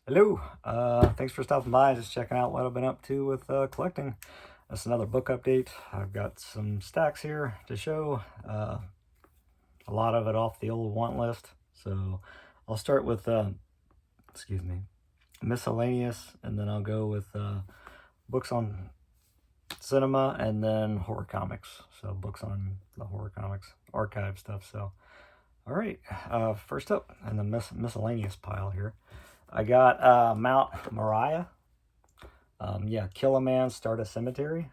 Hello, thanks for stopping by. Just checking out what I've been up to with collecting. That's another book update. I've got some stacks here to show. A lot of it off the old want list. So I'll start with, excuse me, Miscellaneous, and then I'll go with books on cinema and then horror comics. So books on the horror comics archive stuff. So, all right, first up in the miscellaneous pile here. I got Mount Moriah. Yeah, Kill a Man, Start a Cemetery.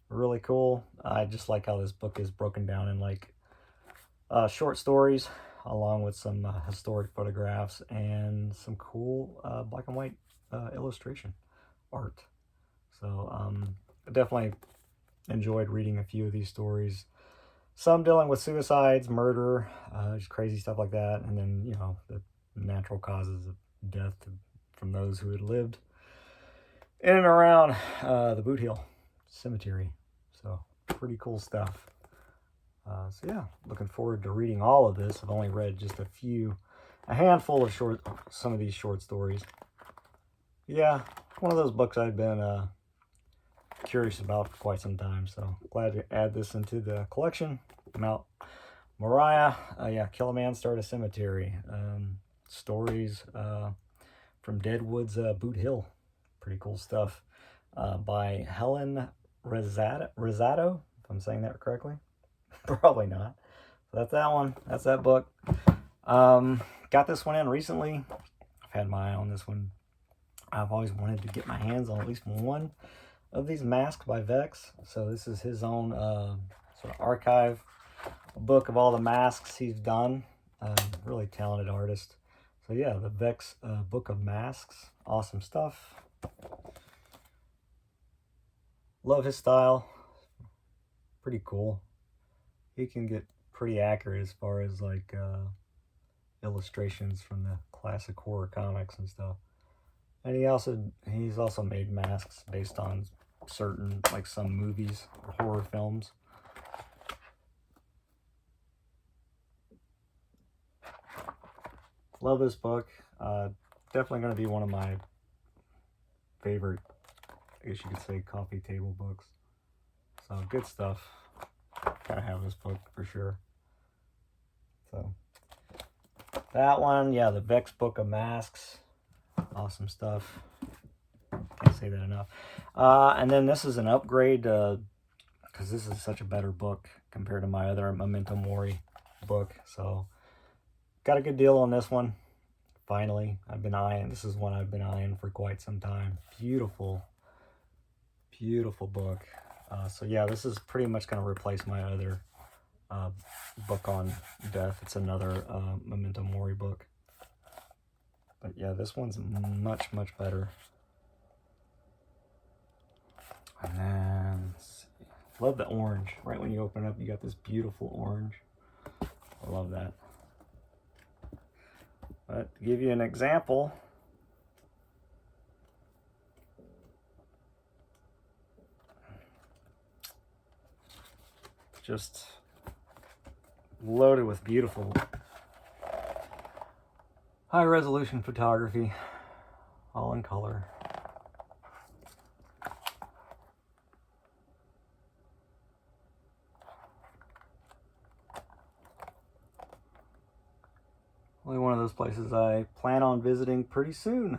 Really cool. I just like how this book is broken down in like short stories, along with some historic photographs and some cool black and white illustration art. So I definitely enjoyed reading a few of these stories. Some dealing with suicides, murder, just crazy stuff like that, and then the natural causes of death from those who had lived in and around the Boot Hill Cemetery. So pretty cool stuff. So yeah, looking forward to reading all of this. I've only read just a handful of some of these short stories. Yeah, one of those books I've been curious about for quite some time. So glad to add this into the collection. Mount Moriah, yeah, Kill a Man, Start a Cemetery. Stories from Deadwood's Boot Hill. Pretty cool stuff. By Helen Rosado, if I'm saying that correctly. Probably not. So that's that one. That's that book. Got this one in recently. I've had my eye on this one. I've always wanted to get my hands on at least one of these masks by Vex. So this is his own sort of archive book of all the masks he's done. Really talented artist. So yeah, the Vex Book of Masks. Awesome stuff. Love his style. Pretty cool. He can get pretty accurate as far as like illustrations from the classic horror comics and stuff. And he's also made masks based on certain, like, some movies or horror films. Love this book. Definitely going to be one of my favorite, I guess you could say, coffee table books. So good stuff. Gotta have this book for sure. So that one, yeah, the Vex Book of Masks. Awesome stuff. Can't say that enough. And then this is an upgrade because this is such a better book compared to my other Memento Mori book. So got a good deal on this one. Finally, this is one I've been eyeing for quite some time. Beautiful, beautiful book. So yeah, this is pretty much going to replace my other book on death. It's another Memento Mori book. But yeah, this one's much, much better. And then, love the orange. Right when you open it up, you got this beautiful orange. I love that. But to give you an example, just loaded with beautiful high resolution photography, all in color. Only one of those places I plan on visiting pretty soon.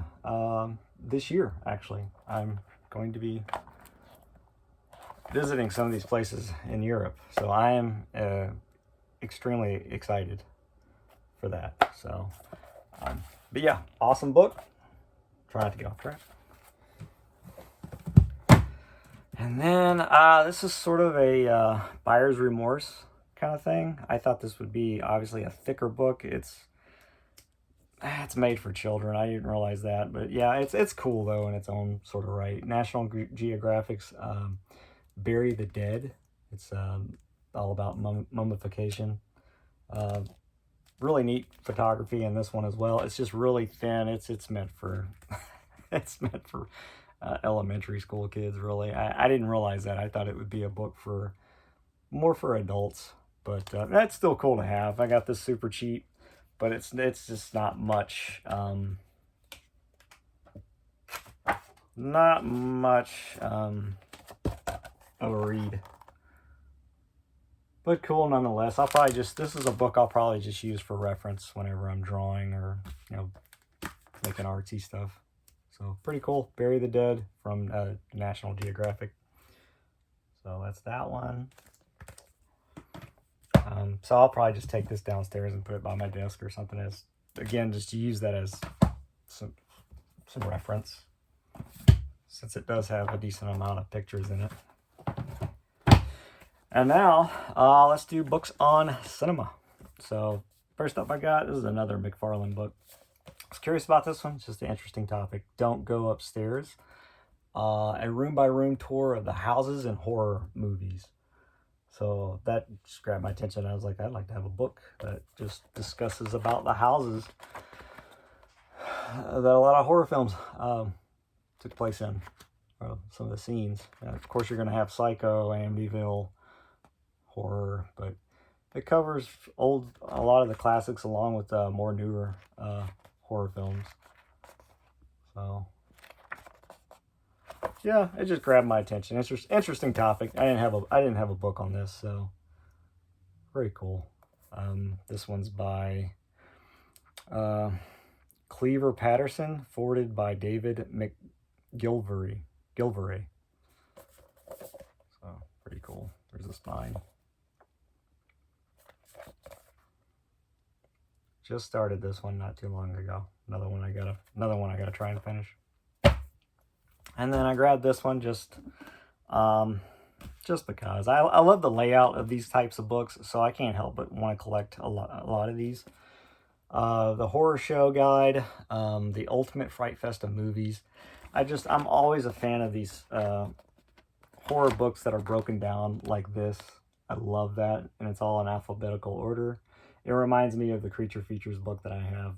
This year, actually. I'm going to be visiting some of these places in Europe. So I am extremely excited for that. So, but yeah, awesome book. Try not to get off track. And then this is sort of a buyer's remorse kind of thing. I thought this would be obviously a thicker book. It's made for children. I didn't realize that, but yeah, it's cool though in its own sort of right. National Geographic's Bury the Dead. It's all about mummification. Really neat photography in this one as well. It's just really thin. It's meant for it's meant for elementary school kids. Really, I didn't realize that. I thought it would be a book for more for adults, but that's still cool to have. I got this super cheap, but it's just not much not much of a read, but cool nonetheless. I'll probably just, this is a book I'll probably just use for reference whenever I'm drawing or, you know, making artsy stuff. So pretty cool. Bury the Dead from National Geographic. So that's that one. So I'll probably just take this downstairs and put it by my desk or something, as, again, just to use that as some reference, since it does have a decent amount of pictures in it. And now let's do books on cinema. So first up I got, this is another McFarlane book. I was curious about this one. It's just an interesting topic. Don't Go Upstairs. A room-by-room tour of the houses in horror movies. So that just grabbed my attention. I was like, I'd like to have a book that just discusses about the houses that a lot of horror films took place in. Some of the scenes. Of course, you're going to have Psycho, Amityville, horror, but it covers a lot of the classics along with more newer horror films. So yeah, it just grabbed my attention. Interesting topic. I didn't have a book on this, so very cool. This one's by Cleaver Patterson, forwarded by David McGilvery. So pretty cool. There's a spine. Just started this one not too long ago. Another one I gotta try and finish. And then I grabbed this one just because I love the layout of these types of books, so I can't help but want to collect a lot of these. The Horror Show Guide, the Ultimate Fright Fest of Movies. I'm always a fan of these horror books that are broken down like this. I love that, and it's all in alphabetical order. It reminds me of the Creature Features book that I have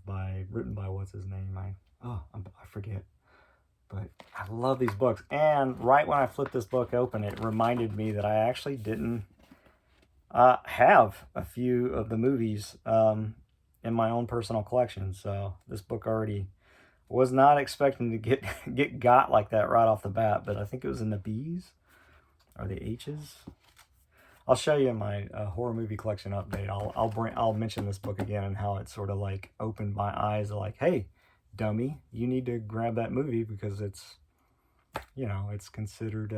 written by what's his name? I forget. But I love these books. And right when I flipped this book open, it reminded me that I actually didn't have a few of the movies in my own personal collection. So this book already was not expecting to get got like that right off the bat. But I think it was in the B's or the H's. I'll show you my horror movie collection update. I'll mention this book again and how it sort of like opened my eyes to like, hey, dummy, you need to grab that movie because it's, you know, it's considered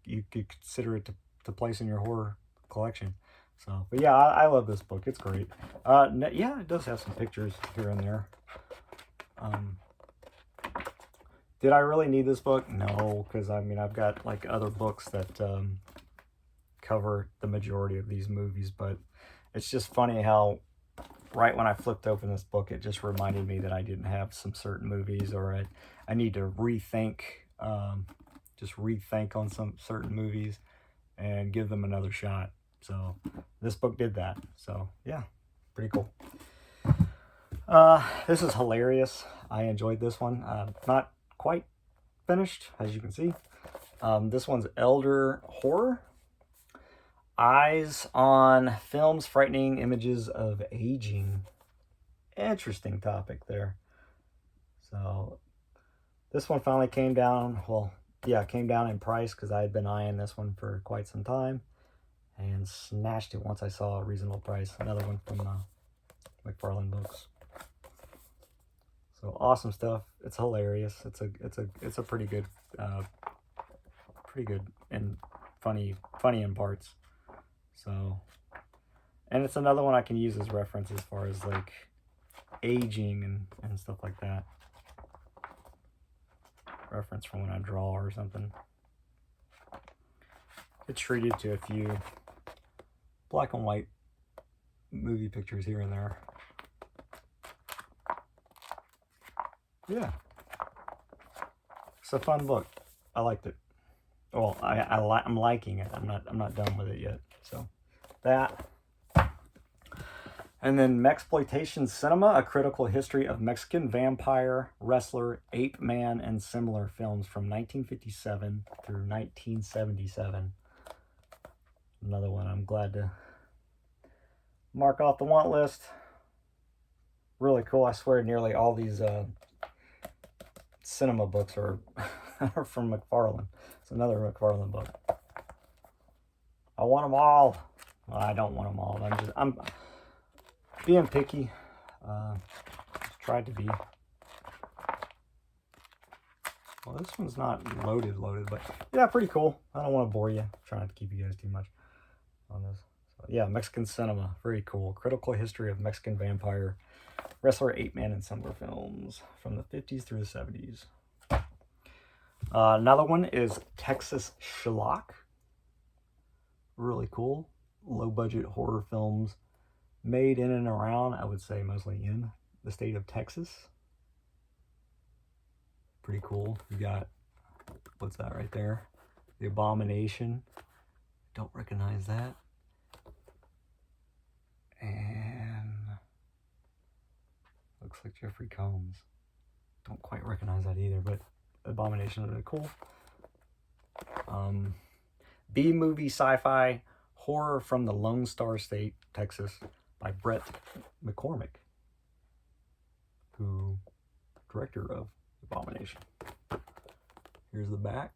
you could consider it to place in your horror collection. So, but yeah, I love this book. It's great. Yeah, it does have some pictures here and there. Did I really need this book? No, because I mean, I've got like other books that cover the majority of these movies, but it's just funny how right when I flipped open this book, it just reminded me that I didn't have some certain movies, or I need to rethink on some certain movies and give them another shot. So this book did that. So yeah, pretty cool. This is hilarious. I enjoyed this one. Not quite finished, as you can see. This one's Elder Horror. Eyes on Film's Frightening Images of Aging. Interesting topic there. So this one finally came down. Well, yeah, it came down in price because I had been eyeing this one for quite some time and snatched it once I saw a reasonable price. Another one from McFarlane Books. So awesome stuff. It's hilarious. It's a pretty good and funny in parts. So, and it's another one I can use as reference as far as like aging and stuff like that. Reference from when I draw or something. It's treated to a few black and white movie pictures here and there. Yeah, it's a fun book. I liked it. Well, I'm liking it. I'm not done with it yet. So that. And then Mexploitation Cinema, A Critical History of Mexican Vampire, Wrestler, Ape Man, and Similar Films from 1957 through 1977. Another one I'm glad to mark off the want list. Really cool. I swear nearly all these cinema books are, are from McFarlane. It's another McFarlane book. I want them all. Well, I don't want them all. I'm being picky. Tried to be. Well, this one's not loaded, but yeah, pretty cool. I don't want to bore you. I'm trying not to keep you guys too much on this. So, yeah, Mexican cinema, very cool. Critical history of Mexican vampire wrestler 8-man ensemble films from the 50s through the 70s. Another one is Texas Schlock. Really cool. Low budget horror films made in and around, I would say mostly in the state of Texas. Pretty cool. You got, what's that right there? The Abomination. Don't recognize that. And looks like Jeffrey Combs. Don't quite recognize that either, but Abomination is really cool. B-movie sci-fi horror from the Lone Star State, Texas, by Brett McCormick, who director of Abomination. Here's the back.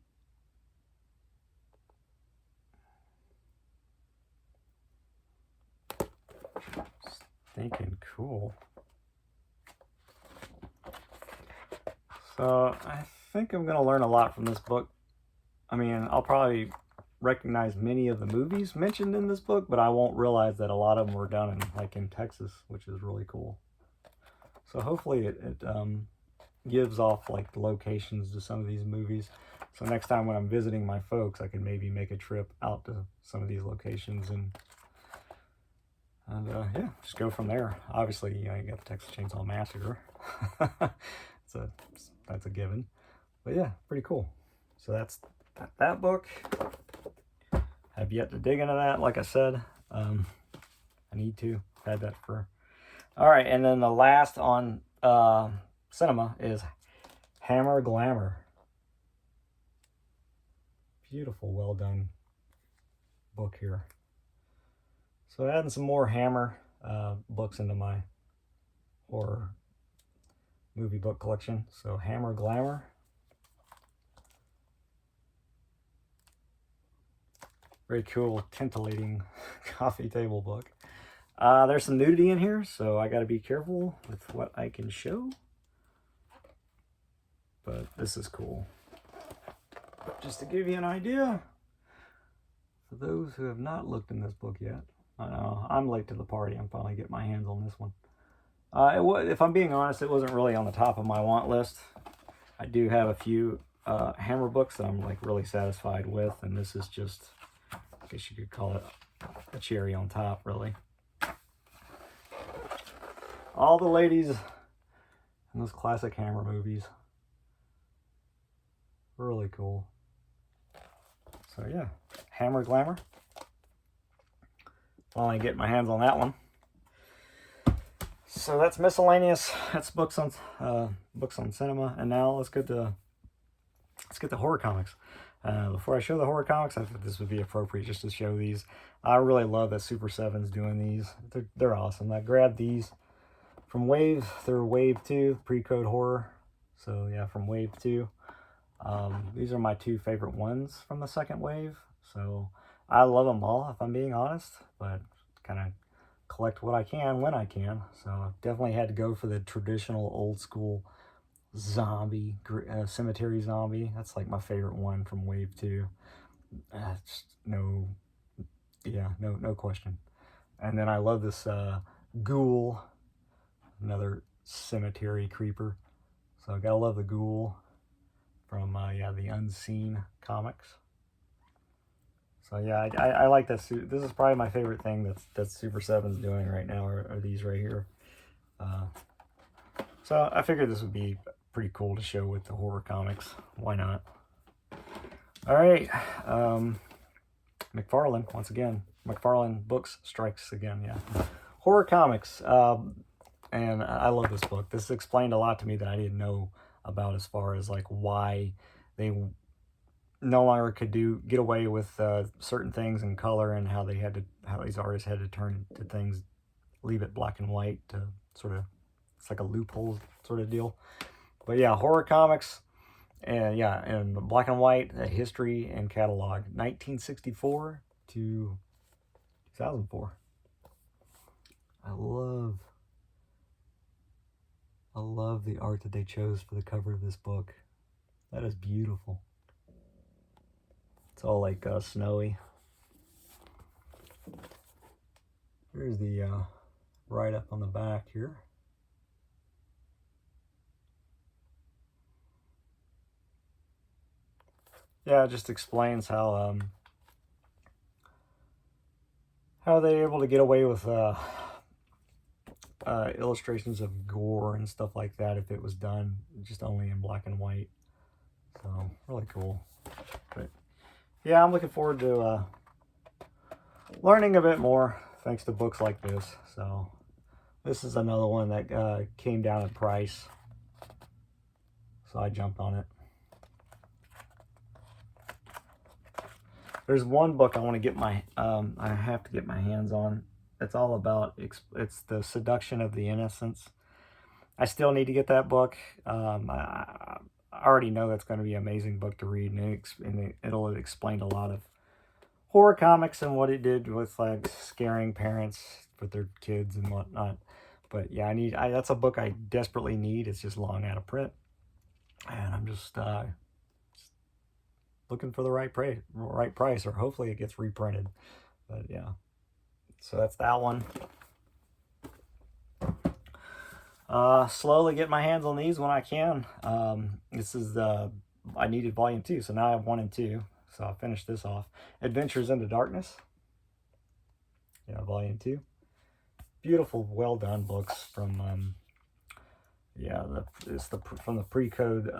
Stinking cool. So I think I'm gonna learn a lot from this book. I mean, I'll probably recognize many of the movies mentioned in this book, but I won't realize that a lot of them were done in Texas, which is really cool. So hopefully it gives off like the locations to some of these movies. So next time when I'm visiting my folks, I can maybe make a trip out to some of these locations and yeah, just go from there. Obviously, you know, you got the Texas Chainsaw Massacre. That's a given. But yeah, pretty cool. So that's that book. Have yet to dig into that, like I said. I need to. Had that for. All right, and then the last on cinema is Hammer Glamour. Beautiful, well done book here. So adding some more Hammer books into my horror movie book collection. So Hammer Glamour. Very cool, tintillating coffee table book. There's some nudity in here, so I got to be careful with what I can show. But this is cool. Just to give you an idea, for those who have not looked in this book yet, I know I'm late to the party. I'm finally getting my hands on this one. If I'm being honest, it wasn't really on the top of my want list. I do have a few Hammer books that I'm like really satisfied with, and this is just, I guess you could call it a cherry on top, really. All the ladies in those classic Hammer movies. Really cool. So yeah, Hammer Glamour. Finally get my hands on that one. So that's Miscellaneous. That's books on cinema. And now let's get the horror comics. Before I show the horror comics, I thought this would be appropriate just to show these. I really love that Super 7's doing these. They're awesome. I grabbed these from Wave. They're Wave 2, pre-code horror. So yeah, from Wave 2. These are my two favorite ones from the second wave. So I love them all, if I'm being honest, but kind of collect what I can when I can. So I've definitely had to go for the traditional old school zombie, cemetery zombie. That's like my favorite one from Wave 2. No question. And then I love this Ghoul, another cemetery creeper. So I gotta love the Ghoul from the Unseen comics. So yeah, I like that suit. This is probably my favorite thing that Super 7's doing right now are these right here. So I figured this would be pretty cool to show with the horror comics. Why not? All right, McFarlane once again. McFarlane Books strikes again. Yeah, horror comics. And I love this book. This explained a lot to me that I didn't know about, as far as like why they no longer could get away with certain things in color, and how these artists had to turn to things, leave it black and white to sort of, it's like a loophole sort of deal. But yeah, horror comics, and yeah, and black and white, history and catalog, 1964 to 2004. I love the art that they chose for the cover of this book. That is beautiful. It's all like snowy. Here's the write up on the back here. Yeah, it just explains how they're able to get away with illustrations of gore and stuff like that if it was done just only in black and white. So really cool. But yeah, I'm looking forward to learning a bit more thanks to books like this. So this is another one that came down in price, so I jumped on it. There's one book I want to get I have to get my hands on. It's all about, it's The Seduction of the Innocents. I still need to get that book. I already know that's going to be an amazing book to read, and it'll explain a lot of horror comics and what it did with like scaring parents with their kids and whatnot. But yeah, that's a book I desperately need. It's just long out of print, and I'm just looking for the right price, or hopefully it gets reprinted. But yeah, so that's that one. Slowly get my hands on these when I can. This is I needed volume 2, so now I have 1 and 2. So I'll finish this off. Adventures into Darkness. Yeah, volume 2. Beautiful, well done books from yeah, from the Pre-Code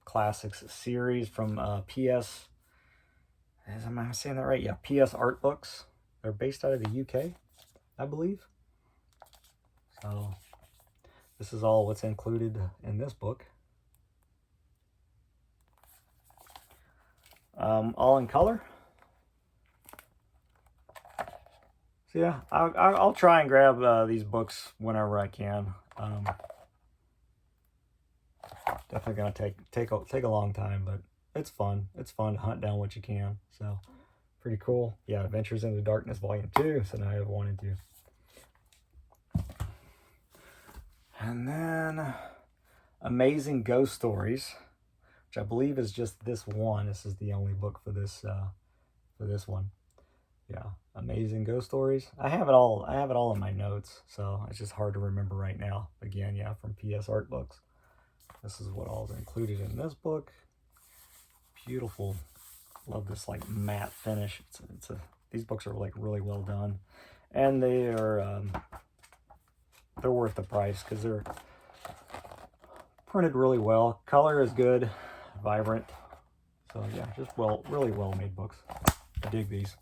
Classics series from PS. Am I saying that right? Yeah, PS Art Books. They're based out of the UK, I believe. So this is all what's included in this book. All in color. So yeah, I'll try and grab these books whenever I can. Definitely gonna take a long time, but it's fun. It's fun to hunt down what you can. So pretty cool. Yeah, Adventures into Darkness Volume 2. So now I have 1 and 2. And then Amazing Ghost Stories, which I believe is just this one. This is the only book for this one. Yeah, Amazing Ghost Stories. I have it all in my notes, so it's just hard to remember right now. Again, yeah, from PS Art Books. This is what all is included in this book. Beautiful. Love this like matte finish. These books are like really well done, and they're worth the price because they're printed really well. Color is good, vibrant. So yeah, just really well made books. I dig these.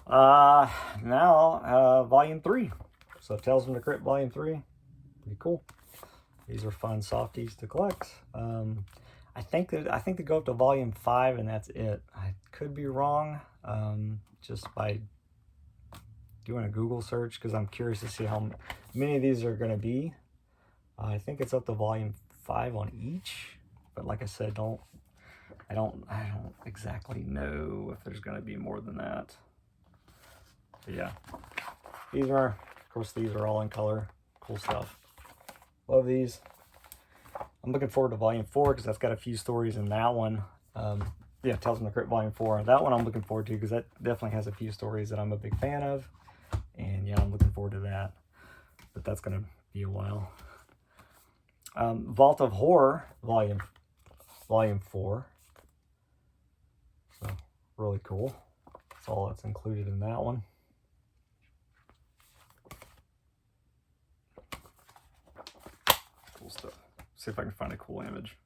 Now volume 3. So Tales from the Crypt volume 3. Pretty cool. These are fun softies to collect. I think they go up to volume 5 and that's it. I could be wrong. Just by doing a Google search, because I'm curious to see how many of these are going to be. I think it's up to volume 5 on each, but like I said, I don't exactly know if there's going to be more than that. But yeah, these are all in color. Cool stuff. Love these. I'm looking forward to volume 4 because that's got a few stories in that one. Yeah, Tales from the Crypt volume 4. That one I'm looking forward to because that definitely has a few stories that I'm a big fan of. And yeah, I'm looking forward to that. But that's going to be a while. Vault of Horror volume 4. So really cool. That's all that's included in that one. Cool stuff. See if I can find a cool image.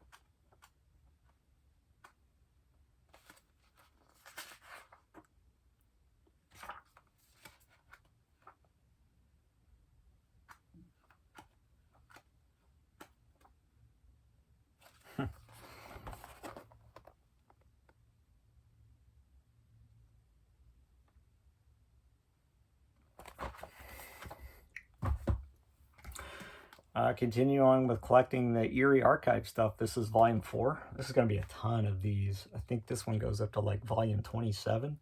Continue on with collecting the Erie Archive stuff. This is volume 4. This is going to be a ton of these. I think this one goes up to like volume 27.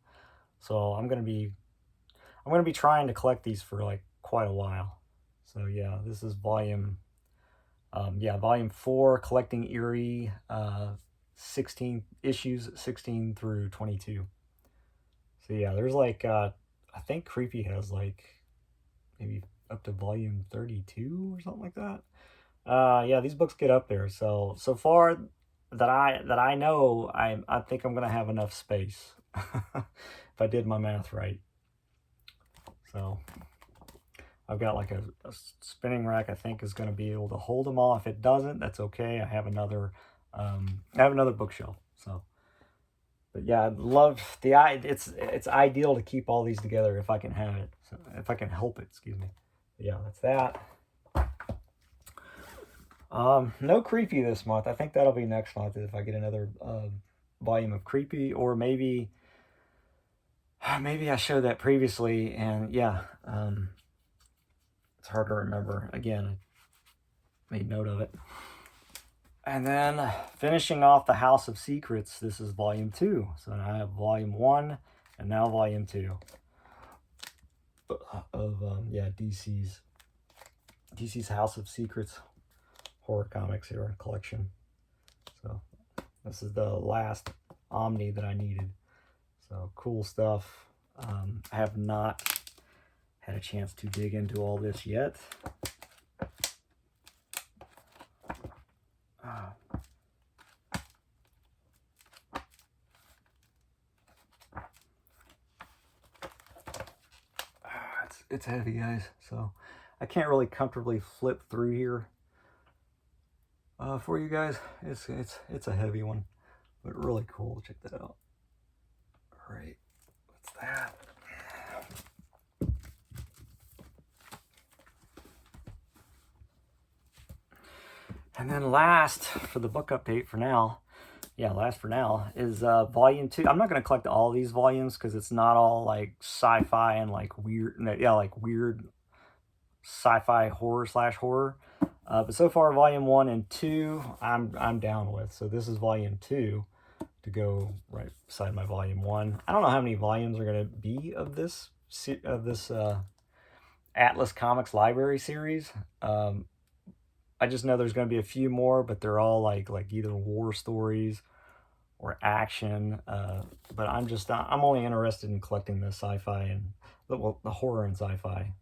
So I'm going to be trying to collect these for like quite a while. So yeah, this is volume 4, collecting Erie, 16 issues 16 through 22. So yeah, there's like I think Creepy has like maybe up to volume 32 or something like that. Yeah, these books get up there. So far that I know, I think I'm gonna have enough space if I did my math right. So I've got like a spinning rack I think is going to be able to hold them all. If it doesn't, that's okay. I have another bookshelf. So, but yeah, I'd love it's ideal to keep all these together if I can have it. So if I can help it, excuse me. But yeah, that's that. No Creepy this month. I think that'll be next month if I get another volume of Creepy, or maybe I showed that previously, and yeah, it's hard to remember. Again, I made note of it. And then finishing off the House of Secrets, this is volume 2. So I have volume 1 and now volume 2 of DC's House of Secrets horror comics here collection. So this is the last Omni that I needed. So cool stuff. I have not had a chance to dig into all this yet. It's heavy, guys, so I can't really comfortably flip through here for you guys. It's a heavy one, but really cool. Check that out. All right, what's that? And then last for the book update for now, is volume 2. I'm not going to collect all these volumes because it's not all like sci-fi and like weird sci-fi horror. But so far, volume 1 and 2, I'm down with. So this is volume 2 to go right beside my volume 1. I don't know how many volumes are going to be of this Atlas Comics Library series. I just know there's going to be a few more, but they're all like either war stories or action. But I'm only interested in collecting the sci-fi and the horror and sci-fi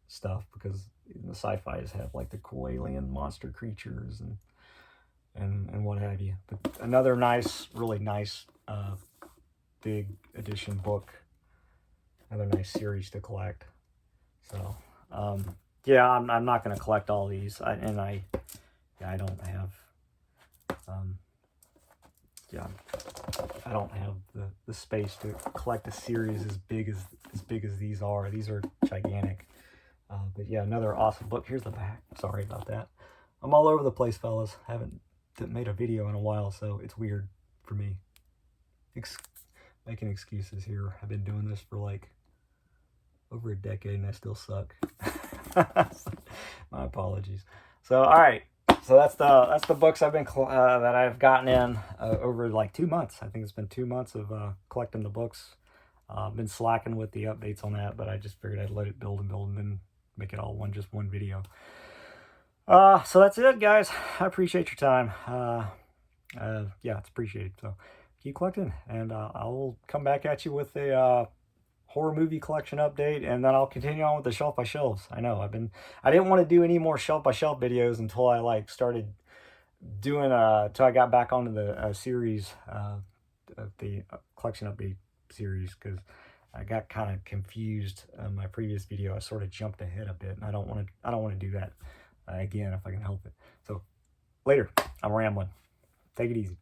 stuff, because the sci-fis have like the cool alien monster creatures and what have you. But another really nice big edition book, another nice series to collect. So yeah, I'm not going to collect all these. I don't have I don't have the space to collect a series as big as these are. These are gigantic. But yeah, another awesome book. Here's the back. Sorry about that. I'm all over the place, fellas. Haven't made a video in a while, so it's weird for me. Making excuses here. I've been doing this for like over a decade and I still suck. My apologies. So all right, so that's the books I've been that I've gotten in over like 2 months. I think it's been 2 months of collecting the books. Been slacking with the updates on that, but I just figured I'd let it build and then make it all just one video. So that's it, guys. I appreciate your time. Yeah, it's appreciated. So keep collecting, and I'll come back at you with a horror movie collection update, and then I'll continue on with the shelf by shelves. I know I didn't want to do any more shelf by shelf videos until I like started doing till I got back onto the series of the collection update series, because I got kind of confused in my previous video. I sort of jumped ahead a bit, and I don't want to do that again if I can help it. So later, I'm rambling. Take it easy.